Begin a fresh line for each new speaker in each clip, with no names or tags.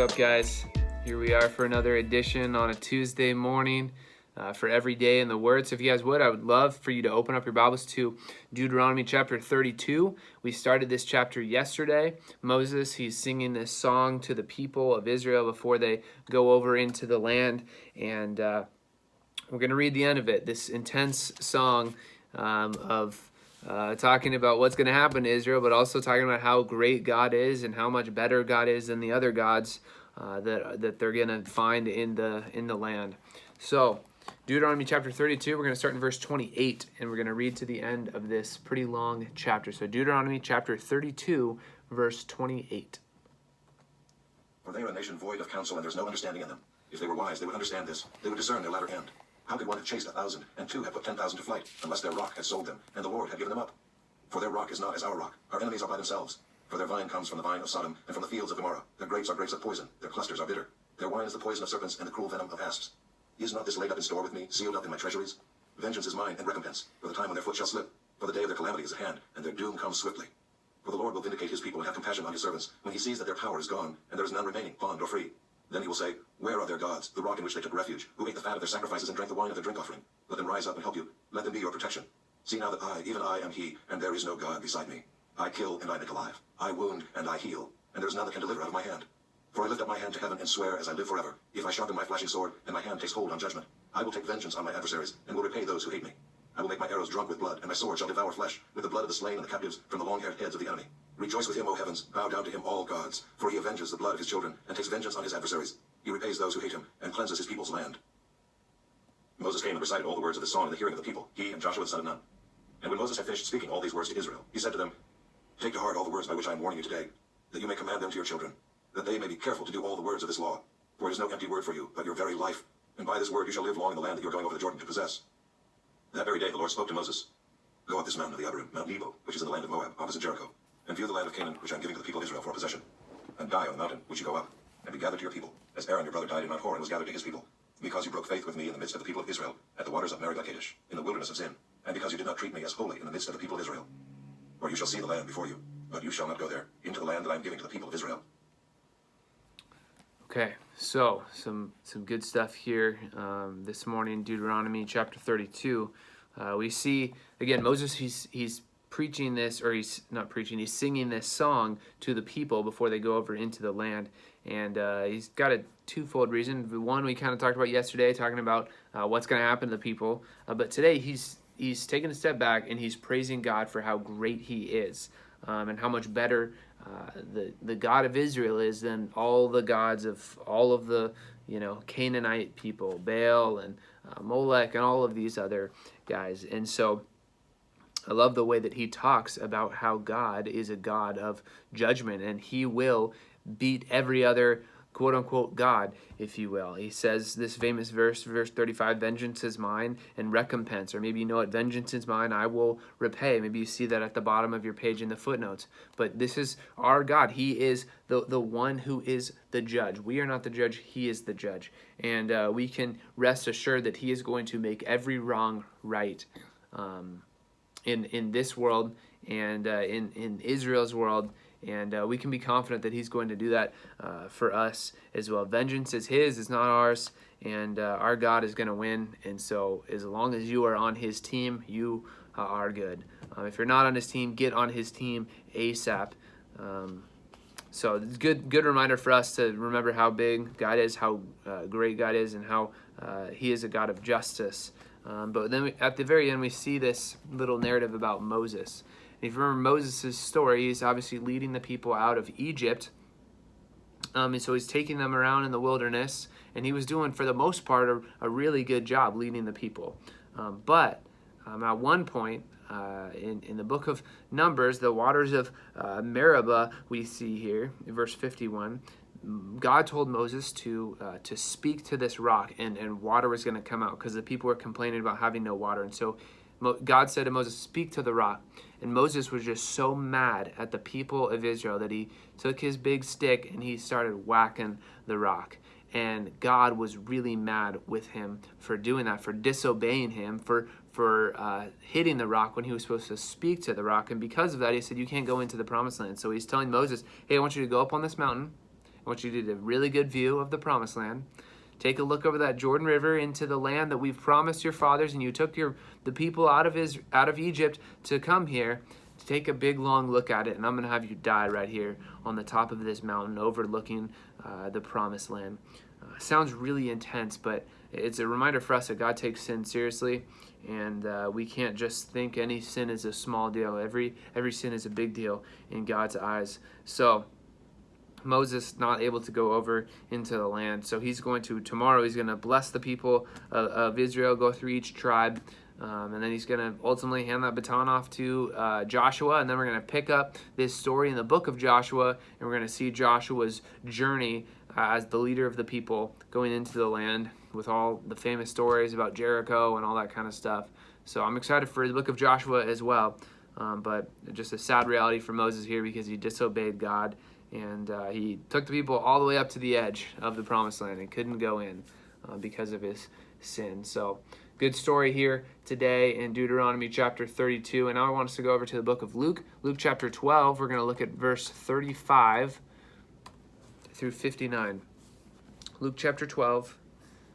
up, guys? Here we are for another edition on a Tuesday morning for every day in the Word. So if you guys would, I would love for you to open up your Bibles to Deuteronomy chapter 32. We started this chapter yesterday. Moses, he's singing this song to the people of Israel before they go over into the land. And we're going to read the end of it, this intense song of talking about what's going to happen to Israel, but also talking about how great God is and how much better God is than the other gods that they're going to find in the land. So Deuteronomy chapter 32, we're going to start in verse 28, and we're going to read to the end of this pretty long chapter. So Deuteronomy chapter 32, verse 28.
For they are a nation void of counsel, and there's no understanding in them. If they were wise, they would understand this. They would discern their latter end. How could one have chased 1,000, and two have put 10,000 to flight, unless their rock had sold them, and the Lord had given them up? For their rock is not as our rock. Our enemies are by themselves. For their vine comes from the vine of Sodom, and from the fields of Gomorrah. Their grapes are grapes of poison. Their clusters are bitter. Their wine is the poison of serpents, and the cruel venom of asps. Is not this laid up in store with me, sealed up in my treasuries? Vengeance is mine, and recompense, for the time when their foot shall slip. For the day of their calamity is at hand, and their doom comes swiftly. For the Lord will vindicate his people and have compassion on his servants, when he sees that their power is gone, and there is none remaining, bond or free. Then he will say, where are their gods, the rock in which they took refuge, who ate the fat of their sacrifices and drank the wine of their drink offering? Let them rise up and help you. Let them be your protection. See now that I, even I, am he, and there is no God beside me. I kill and I make alive. I wound and I heal, and there is none that can deliver out of my hand. For I lift up my hand to heaven and swear as I live forever, if I sharpen my flashing sword, and my hand takes hold on judgment, I will take vengeance on my adversaries, and will repay those who hate me. I will make my arrows drunk with blood, and my sword shall devour flesh, with the blood of the slain and the captives from the long-haired heads of the enemy. Rejoice with him, O heavens, bow down to him, all gods, for he avenges the blood of his children, and takes vengeance on his adversaries. He repays those who hate him, and cleanses his people's land. Moses came and recited all the words of this song in the hearing of the people, he and Joshua the son of Nun. And when Moses had finished speaking all these words to Israel, he said to them, take to heart all the words by which I am warning you today, that you may command them to your children, that they may be careful to do all the words of this law. For it is no empty word for you, but your very life. And by this word you shall live long in the land that you are going over the Jordan to possess. That very day the Lord spoke to Moses, go up this mountain of the Abiram, Mount Nebo, which is in the land of Moab, opposite Jericho, and view the land of Canaan, which I am giving to the people of Israel for a possession. And die on the mountain which you go up, and be gathered to your people, as Aaron your brother died in Mount Hor and was gathered to his people, because you broke faith with me in the midst of the people of Israel, at the waters of Meribah-Kadesh, in the wilderness of Zin, and because you did not treat me as holy in the midst of the people of Israel. For you shall see the land before you, but you shall not go there, into the land that I am giving to the people of Israel.
Okay, so some good stuff here this morning, Deuteronomy chapter 32. We see, again, Moses, he's preaching this, or he's not preaching, he's singing this song to the people before they go over into the land. And he's got a twofold reason. One, we kind of talked about yesterday, talking about what's going to happen to the people. But today, he's taking a step back, and he's praising God for how great he is, and how much better the God of Israel is than all the gods of all of the Canaanite people, Baal and Molech and all of these other guys. And so I love the way that he talks about how God is a God of judgment, and he will beat every other quote-unquote God, if you will. He says this famous verse 35, vengeance is mine and recompense, or maybe you know it, vengeance is mine, I will repay. Maybe you see that at the bottom of your page in the footnotes. But this is our God. He is the one who is the judge. We are not the judge. He is the judge. And we can rest assured that he is going to make every wrong right in this world and in Israel's world. And we can be confident that he's going to do that for us as well. Vengeance is his, it's not ours, and our God is going to win. And so as long as you are on his team, you are good. If you're not on his team, get on his team ASAP. So it's good reminder for us to remember how big God is, how great God is, and how he is a God of justice. But then at the very end, we see this little narrative about Moses. If you remember Moses' story, he's obviously leading the people out of Egypt. And so he's taking them around in the wilderness, and he was doing, for the most part, a really good job leading the people. But at one point, in the book of Numbers, the waters of Meribah, we see here, in verse 51, God told Moses to speak to this rock, and water was going to come out because the people were complaining about having no water. And so God said to Moses, speak to the rock. And Moses was just so mad at the people of Israel that he took his big stick and he started whacking the rock. And God was really mad with him for doing that, for disobeying him, for hitting the rock when he was supposed to speak to the rock. And because of that, he said, you can't go into the promised land. So he's telling Moses, hey, I want you to go up on this mountain, I want you to get a really good view of the promised land. Take a look over that Jordan River into the land that we've promised your fathers, and you took the people out of Egypt to come here. Take a big long look at it, and I'm going to have you die right here on the top of this mountain overlooking the promised land. Sounds really intense, but it's a reminder for us that God takes sin seriously, and we can't just think any sin is a small deal. Every sin is a big deal in God's eyes. So Moses not able to go over into the land, so tomorrow he's going to bless the people of Israel, go through each tribe, and then he's going to ultimately hand that baton off to Joshua, and then we're going to pick up this story in the book of Joshua, and we're going to see Joshua's journey as the leader of the people going into the land with all the famous stories about Jericho and all that kind of stuff. So I'm excited for the book of Joshua as well, but just a sad reality for Moses here because he disobeyed God. And he took the people all the way up to the edge of the promised land and couldn't go in because of his sin. So good story here today in Deuteronomy chapter 32. And now I want us to go over to the book of Luke. Luke chapter 12, we're going to look at verse 35 through 59. Luke chapter 12,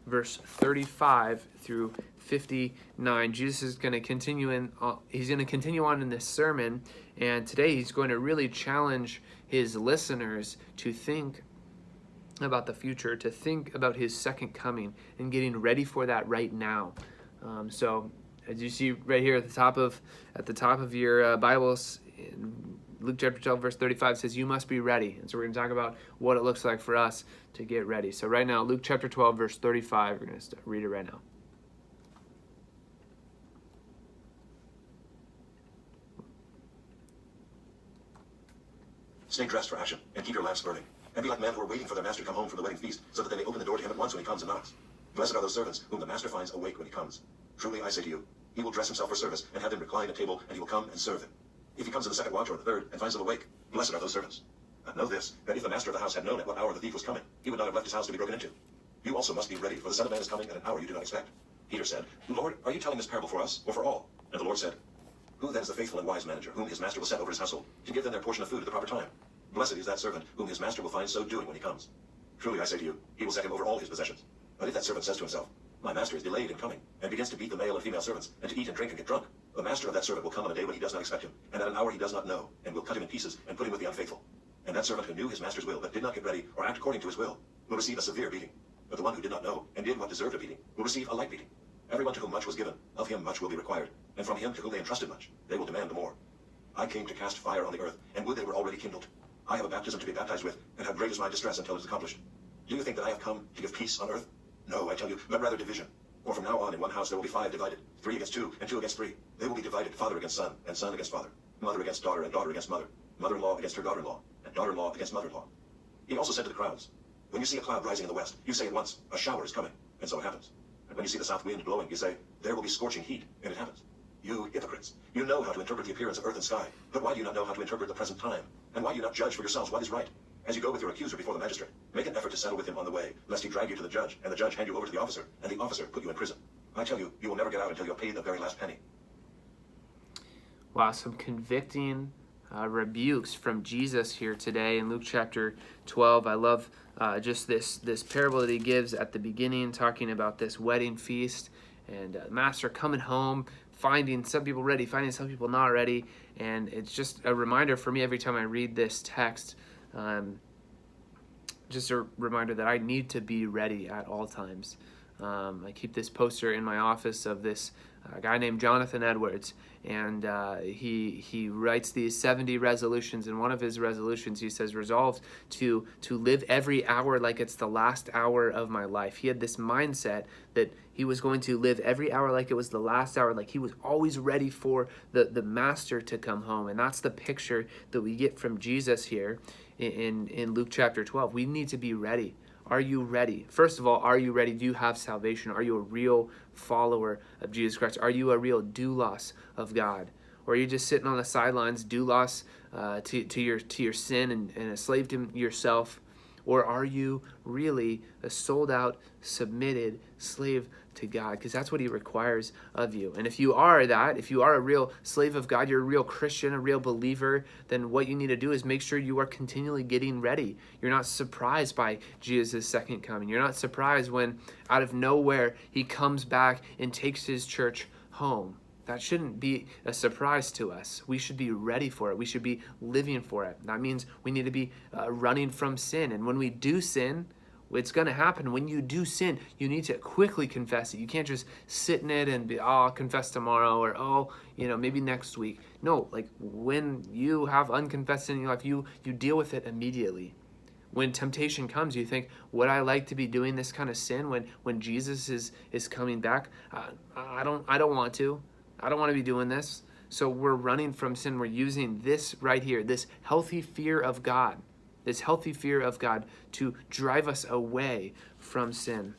verse 35 through 59. Jesus is going to continue on in this sermon, and today he's going to really challenge his listeners to think about the future, to think about his second coming and getting ready for that right now. So as you see right here at the top of your Bibles, Luke chapter 12 verse 35 says you must be ready. And so we're going to talk about what it looks like for us to get ready. So right now, Luke chapter 12 verse 35, we're going to read it right now.
Stay dressed for action, and keep your lamps burning. And be like men who are waiting for their master to come home from the wedding feast, so that they may open the door to him at once when he comes and knocks. Blessed are those servants whom the master finds awake when he comes. Truly I say to you, he will dress himself for service, and have them recline at table, and he will come and serve them. If he comes in the second watch or the third, and finds them awake, blessed are those servants. But know this, that if the master of the house had known at what hour the thief was coming, he would not have left his house to be broken into. You also must be ready, for the Son of Man is coming at an hour you do not expect. Peter said, Lord, are you telling this parable for us, or for all? And the Lord said, Who then is the faithful and wise manager, whom his master will set over his household, to give them their portion of food at the proper time? Blessed is that servant, whom his master will find so doing when he comes. Truly I say to you, he will set him over all his possessions. But if that servant says to himself, My master is delayed in coming, and begins to beat the male and female servants, and to eat and drink and get drunk, the master of that servant will come on a day when he does not expect him, and at an hour he does not know, and will cut him in pieces, and put him with the unfaithful. And that servant who knew his master's will, but did not get ready, or act according to his will receive a severe beating. But the one who did not know, and did what deserved a beating, will receive a light beating. Everyone to whom much was given, of him much will be required, and from him to whom they entrusted much, they will demand the more. I came to cast fire on the earth, and would they were already kindled. I have a baptism to be baptized with, and how great is my distress until it is accomplished. Do you think that I have come to give peace on earth? No, I tell you, but rather division. For from now on in one house there will be 5 divided, 3 against 2, and 2 against 3. They will be divided, father against son, and son against father, mother against daughter, and daughter against mother, mother-in-law against her daughter-in-law, and daughter-in-law against mother-in-law. He also said to the crowds, When you see a cloud rising in the west, you say at once, A shower is coming, and so it happens. And when you see the south wind blowing, you say, There will be scorching heat, and it happens. You hypocrites, you know how to interpret the appearance of earth and sky, but why do you not know how to interpret the present time? And why do you not judge for yourselves what is right? As you go with your accuser before the magistrate, make an effort to settle with him on the way, lest he drag you to the judge, and the judge hand you over to the officer, and the officer put you in prison. I tell you, you will never get out until you have paid the very last penny.
Wow, some convicting rebukes from Jesus here today in Luke chapter 12. I love just this parable that he gives at the beginning, talking about this wedding feast and master coming home, finding some people ready, finding some people not ready. And it's just a reminder for me every time I read this text, just a reminder that I need to be ready at all times. I keep this poster in my office of this guy named Jonathan Edwards, and he writes these 70 resolutions. In one of his resolutions, he says, resolved to live every hour like it's the last hour of my life. He had this mindset that he was going to live every hour like it was the last hour, like he was always ready for the master to come home. And that's the picture that we get from Jesus here in Luke chapter 12. We need to be ready. Are you ready? First of all, are you ready? Do you have salvation? Are you a real follower of Jesus Christ? Are you a real doulos of God? Or are you just sitting on the sidelines, doulos to your sin and a slave to yourself? Or are you really a sold out, submitted slave to God, because that's what he requires of you. And if you are that, if you are a real slave of God, you're a real Christian, a real believer, then what you need to do is make sure you are continually getting ready. You're not surprised by Jesus' second coming. You're not surprised when out of nowhere he comes back and takes his church home. That shouldn't be a surprise to us. We should be ready for it. We should be living for it. That means we need to be running from sin. And when we do sin, it's going to happen. When you do sin, you need to quickly confess it. You can't just sit in it and be, I'll confess tomorrow, or, maybe next week. No, like when you have unconfessed sin in your life, you deal with it immediately. When temptation comes, you think, would I like to be doing this kind of sin when Jesus is coming back? I don't want to. I don't want to be doing this. So we're running from sin. We're using this right here, this healthy fear of God, to drive us away from sin.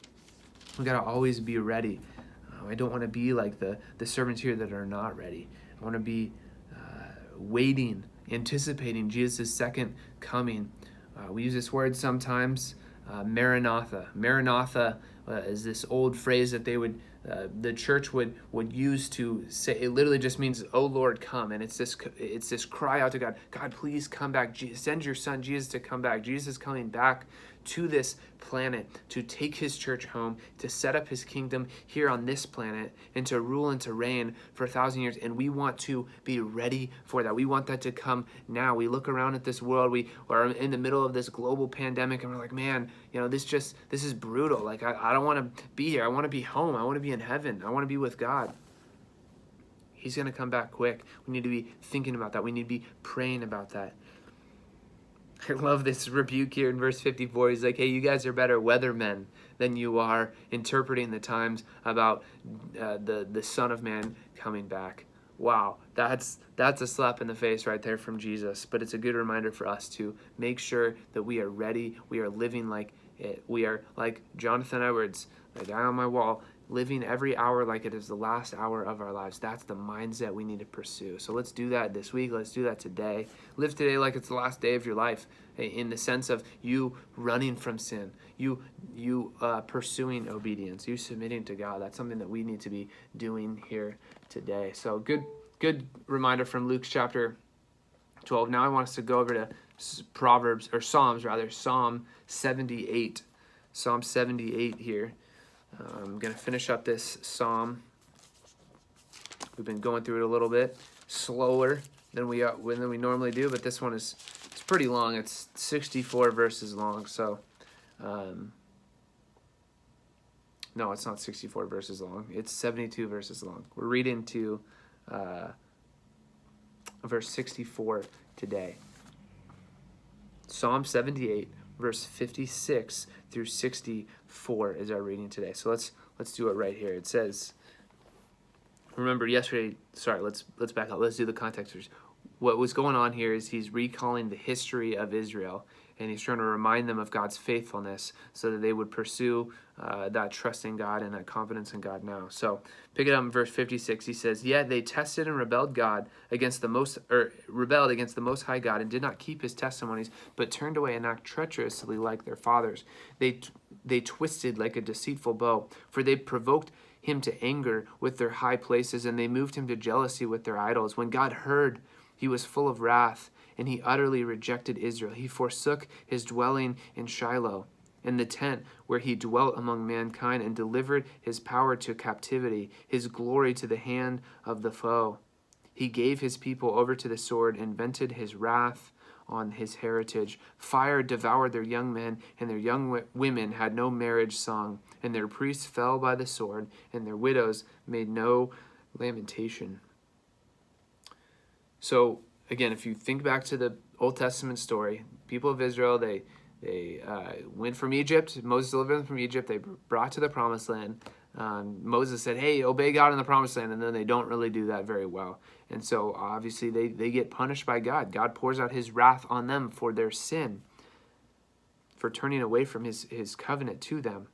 We got to always be ready. I don't want to be like the servants here that are not ready. I want to be waiting, anticipating Jesus' second coming. We use this word sometimes, Maranatha. Maranatha is this old phrase that the church would use to say. It literally just means, "Oh Lord, come." And it's this cry out to God. God, please come back. Send your son Jesus to come back. Jesus is coming back to this planet to take his church home, to set up his kingdom here on this planet, and to rule and to reign for 1,000 years. And we want to be ready for that. We want that to come now. We look around at this world. We are in the middle of this global pandemic, and we're like, man, this is brutal. Like, I don't want to be here. I want to be home. I want to be in heaven. I want to be with God. He's going to come back quick. We need to be thinking about that. We need to be praying about that. I love this rebuke here in verse 54. He's like, hey, you guys are better weathermen than you are interpreting the times about the Son of Man coming back. Wow, that's a slap in the face right there from Jesus. But it's a good reminder for us to make sure that we are ready. We are living like it. We are like Jonathan Edwards, the guy on my wall, living every hour like it is the last hour of our lives. That's the mindset we need to pursue. So let's do that this week. Let's do that today. Live today like it's the last day of your life, in the sense of you running from sin, you pursuing obedience, you submitting to God. That's something that we need to be doing here today. So good reminder from Luke chapter 12. Now I want us to go over to Psalm 78. Psalm 78 here. I'm going to finish up this psalm. We've been going through it a little bit slower than we normally do, but this one it's pretty long. It's 64 verses long. So, no, it's not 64 verses long. It's 72 verses long. We're reading to verse 64 today. Psalm 78. Verse 56 through 64 is our reading today. So let's do it right here. It says, remember yesterday, let's back up. Let's do the context first. What was going on here is he's recalling the history of Israel, and he's trying to remind them of God's faithfulness so that they would pursue that trust in God and that confidence in God now. So pick it up in verse 56. He says, yet they tested and rebelled against the Most High God, and did not keep his testimonies, but turned away and acted treacherously like their fathers. They twisted like a deceitful bow, for they provoked him to anger with their high places, and they moved him to jealousy with their idols. When God heard, he was full of wrath, and he utterly rejected Israel. He forsook his dwelling in Shiloh, in the tent where he dwelt among mankind, and delivered his power to captivity, his glory to the hand of the foe. He gave his people over to the sword, and vented his wrath on his heritage. Fire devoured their young men, and their young women had no marriage song, and their priests fell by the sword, and their widows made no lamentation. So, again, if you think back to the Old Testament story, people of Israel, they went from Egypt. Moses delivered them from Egypt. They brought to the Promised Land. Moses said, hey, obey God in the Promised Land, and then they don't really do that very well. And so, obviously, they get punished by God. God pours out his wrath on them for their sin, for turning away from his covenant to them.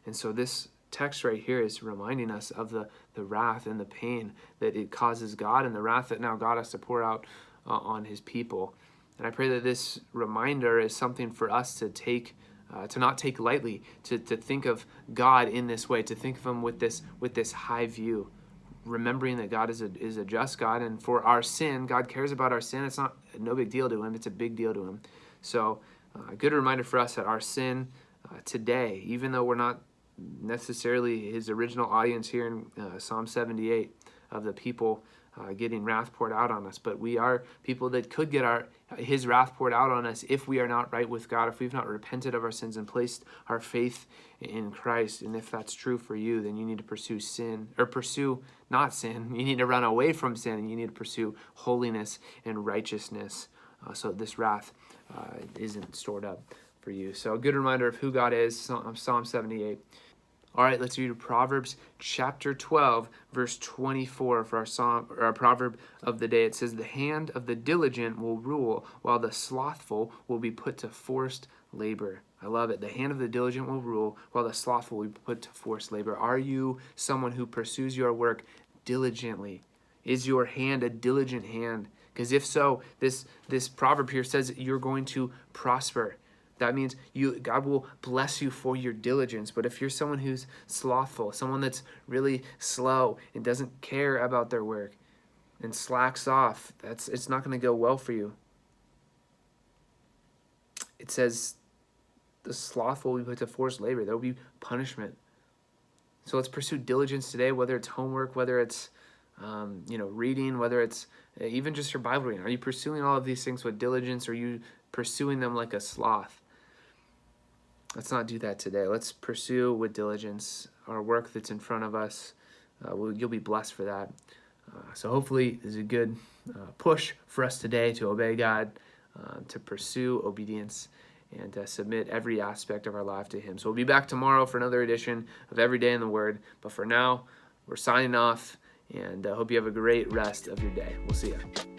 And so this text right here is reminding us of the wrath and the pain that it causes God, and the wrath that now God has to pour out on his people. And I pray that this reminder is something for us to take to not take lightly, to think of God in this way, to think of him with this high view, remembering that God is a just God, and for our sin, God cares about our sin. It's not no big deal to him. It's a big deal to him. So a good reminder for us that our sin today, even though we're not necessarily his original audience here in Psalm 78 of the people getting wrath poured out on us, but we are people that could get his wrath poured out on us if we are not right with God, if we've not repented of our sins and placed our faith in Christ. And if that's true for you, then you need to pursue sin, or pursue not sin. You need to run away from sin, and you need to pursue holiness and righteousness, so this wrath isn't stored up for you. So a good reminder of who God is, Psalm 78. All right, let's read Proverbs chapter 12, verse 24 for our proverb of the day. It says, "The hand of the diligent will rule, while the slothful will be put to forced labor." I love it. The hand of the diligent will rule, while the slothful will be put to forced labor. Are you someone who pursues your work diligently? Is your hand a diligent hand? Because if so, this proverb here says you're going to prosper. That means God will bless you for your diligence. But if you're someone who's slothful, someone that's really slow and doesn't care about their work and slacks off, it's not going to go well for you. It says the slothful will be put to forced labor. There will be punishment. So let's pursue diligence today, whether it's homework, whether it's reading, whether it's even just your Bible reading. Are you pursuing all of these things with diligence, or are you pursuing them like a sloth? Let's not do that today. Let's pursue with diligence our work that's in front of us. You'll be blessed for that. So hopefully there's a good push for us today to obey God, to pursue obedience, and submit every aspect of our life to him. So we'll be back tomorrow for another edition of Every Day in the Word. But for now, we're signing off, and I hope you have a great rest of your day. We'll see you.